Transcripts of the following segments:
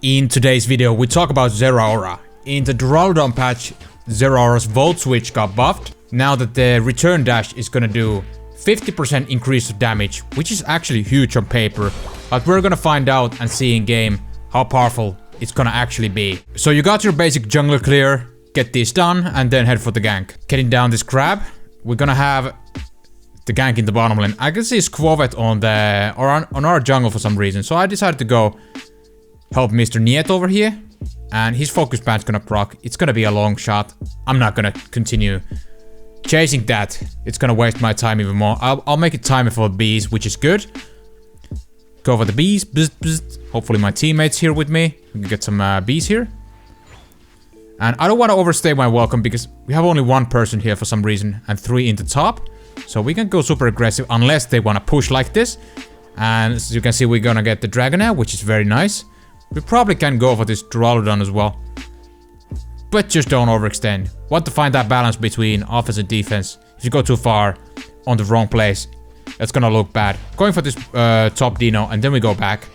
In today's video, we talk about Zeraora. In the Duraludon patch, Zeraora's Volt Switch got buffed. Now that the return dash is gonna do 50% increase of damage, which is actually huge on paper, but we're gonna find out and see in game how powerful it's gonna actually be. So you got your basic jungler clear, get this done, and then head for the gank. Getting down this crab, we're gonna have the gank in the bottom lane. I can see Squavet on our jungle for some reason, so I decided to go help Mr. Niet over here, and his focus band's gonna proc. It's gonna be a long shot. I'm not gonna continue chasing that. It's gonna waste my time even more. I'll make it time for bees, which is good. Go for the bees. Bzz, bzz. Hopefully my teammates here with me. We can get some bees here. And I don't want to overstay my welcome because we have only one person here for some reason and 3 in the top. So we can go super aggressive unless they want to push like this. And as you can see, we're gonna get the Dragonair, which is very nice. We probably can go for this Duraludon as well. But just don't overextend. Want to find that balance between offense and defense. If you go too far on the wrong place, it's gonna look bad. Going for this top Dino and then we go back.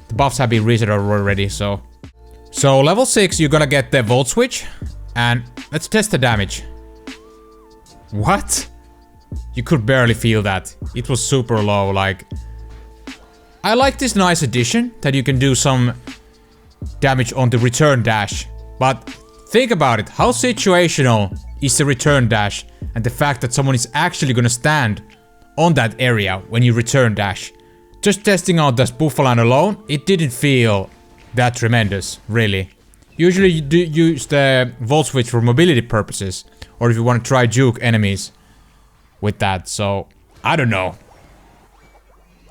The buffs have been reset already, so... So level 6, you're gonna get the Volt Switch. And let's test the damage. What? You could barely feel that. It was super low, like... I like this nice addition that you can do some damage on the return dash. But think about it, how situational is the return dash and the fact that someone is actually gonna stand on that area when you return dash. Just testing out this Buffalo alone, it didn't feel that tremendous, really. Usually you do use the Volt Switch for mobility purposes, or if you want to try juke enemies with that, so I don't know.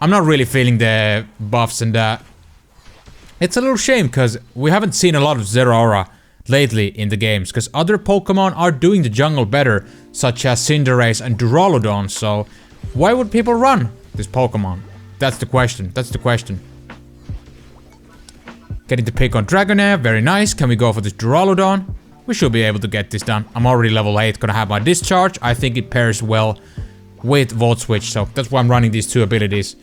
I'm not really feeling the buffs, and it's a little shame because we haven't seen a lot of Zeraora lately in the games, because other Pokemon are doing the jungle better, such as Cinderace and Duraludon, so why would people run this Pokemon? That's the question, that's the question. Getting the pick on Dragonair, very nice. Can we go for this Duraludon? We should be able to get this done. I'm already level 8, gonna have my Discharge. I think it pairs well with Volt Switch, so that's why I'm running these two abilities.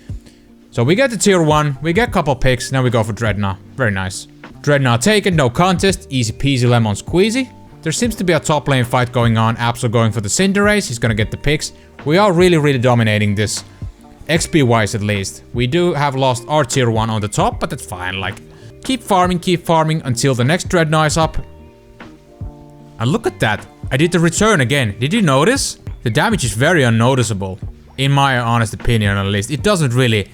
So we get the tier 1, we get a couple picks, now we go for Dreadnought. Very nice. Dreadnought taken, no contest, easy peasy lemon squeezy. There seems to be a top lane fight going on. Absol going for the Cinderace, he's gonna get the picks. We are really dominating this, XP wise at least. We do have lost our tier 1 on the top, but that's fine, like, keep farming until the next Dreadnought is up. And look at that, I did the return again, did you notice? The damage is very unnoticeable, in my honest opinion at least. It doesn't really...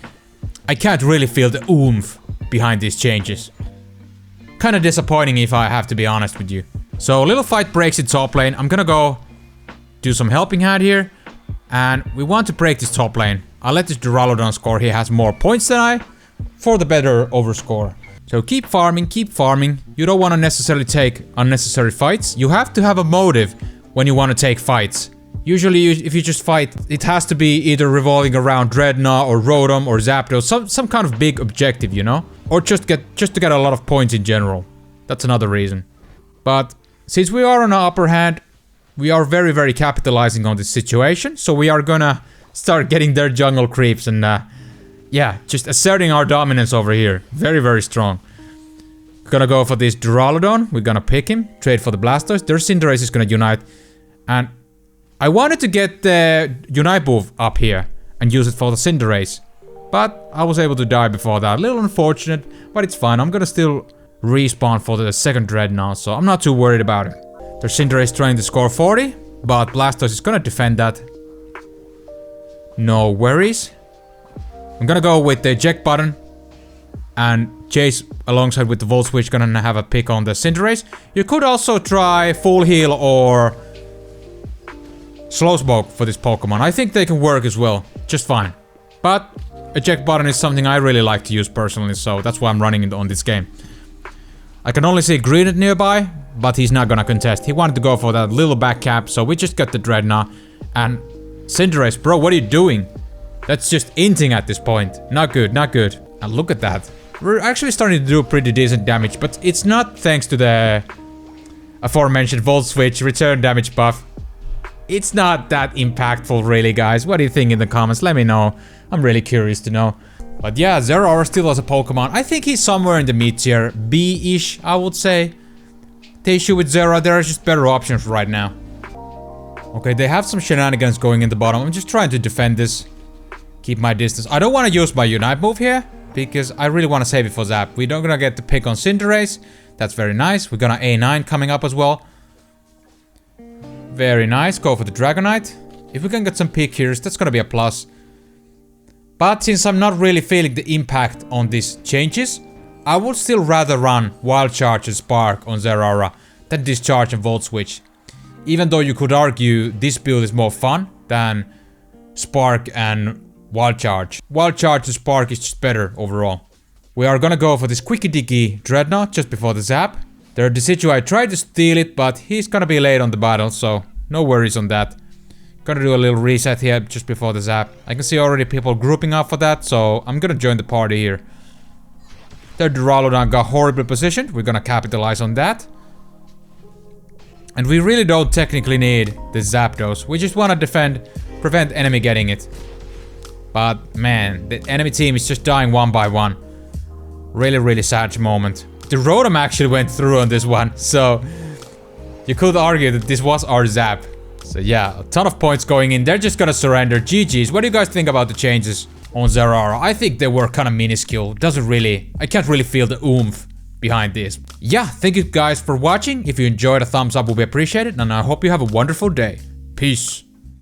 I can't really feel the oomph behind these changes. Kinda disappointing if I have to be honest with you. So, little fight breaks in top lane. I'm gonna go do some helping hand here. And we want to break this top lane. I'll let this Duraludon score. He has more points than I, for the better overscore. So keep farming, keep farming. You don't want to necessarily take unnecessary fights. You have to have a motive when you want to take fights. Usually, if you just fight, it has to be either revolving around Dreadnought or Rotom or Zapdos, some kind of big objective, you know? Or just to get a lot of points in general. That's another reason. But since we are on our upper hand, we are very capitalizing on this situation. So we are gonna start getting their jungle creeps and yeah, just asserting our dominance over here. Very strong. Gonna go for this Duraludon. We're gonna pick him, trade for the Blastoise. Their Cinderace is gonna unite, and I wanted to get the Unite move up here and use it for the Cinderace, but I was able to die before that. A little unfortunate, but it's fine. I'm gonna still respawn for the second Dreadnought, so I'm not too worried about it. Their Cinderace trying to score 40, but Blastoise is gonna defend that. No worries. I'm gonna go with the eject button and chase alongside with the Volt Switch, gonna have a pick on the Cinderace. You could also try Full Heal or Slow Smoke for this Pokemon. I think they can work as well, just fine. But eject button is something I really like to use personally, so that's why I'm running it on this game. I can only see Greedent nearby, but he's not gonna contest. He wanted to go for that little back cap, so we just got the Dreadnought. And Cinderace, bro, what are you doing? That's just inting at this point. Not good, not good. And look at that. We're actually starting to do pretty decent damage, but it's not thanks to the aforementioned Volt Switch return damage buff. It's not that impactful really, guys. What do you think in the comments? Let me know. I'm really curious to know. But yeah, Zeraora still as a Pokemon. I think he's somewhere in the mid tier. B-ish, I would say. The issue with Zera, there are just better options right now. Okay, they have some shenanigans going in the bottom. I'm just trying to defend this. Keep my distance. I don't want to use my Unite move here, because I really want to save it for Zap. We're not gonna get the pick on Cinderace. That's very nice. We're gonna A9 coming up as well. Very nice. Go for the Dragonite. If we can get some pick here, that's gonna be a plus. But since I'm not really feeling the impact on these changes, I would still rather run Wild Charge and Spark on Zeraora than Discharge and Volt Switch. Even though you could argue this build is more fun than Spark and Wild Charge. Wild Charge and Spark is just better overall. We are gonna go for this Quickie Diggy Dreadnought just before the Zap. There Decidueye tried to steal it, but he's gonna be late on the battle, so no worries on that. Gonna do a little reset here just before the Zap. I can see already people grouping up for that, so I'm gonna join the party here. Their Duraludon got horribly positioned. We're gonna capitalize on that. And we really don't technically need the Zapdos. We just wanna prevent enemy getting it. But man, the enemy team is just dying one by one. Really, really sad moment. The Rotom actually went through on this one, so you could argue that this was our Zap. So yeah, a ton of points going in. They're just gonna surrender. GG's. What do you guys think about the changes on Zeraora? I think they were kind of minuscule. I can't really feel the oomph behind this. Yeah, thank you guys for watching. If you enjoyed, a thumbs up would be appreciated, and I hope you have a wonderful day. Peace.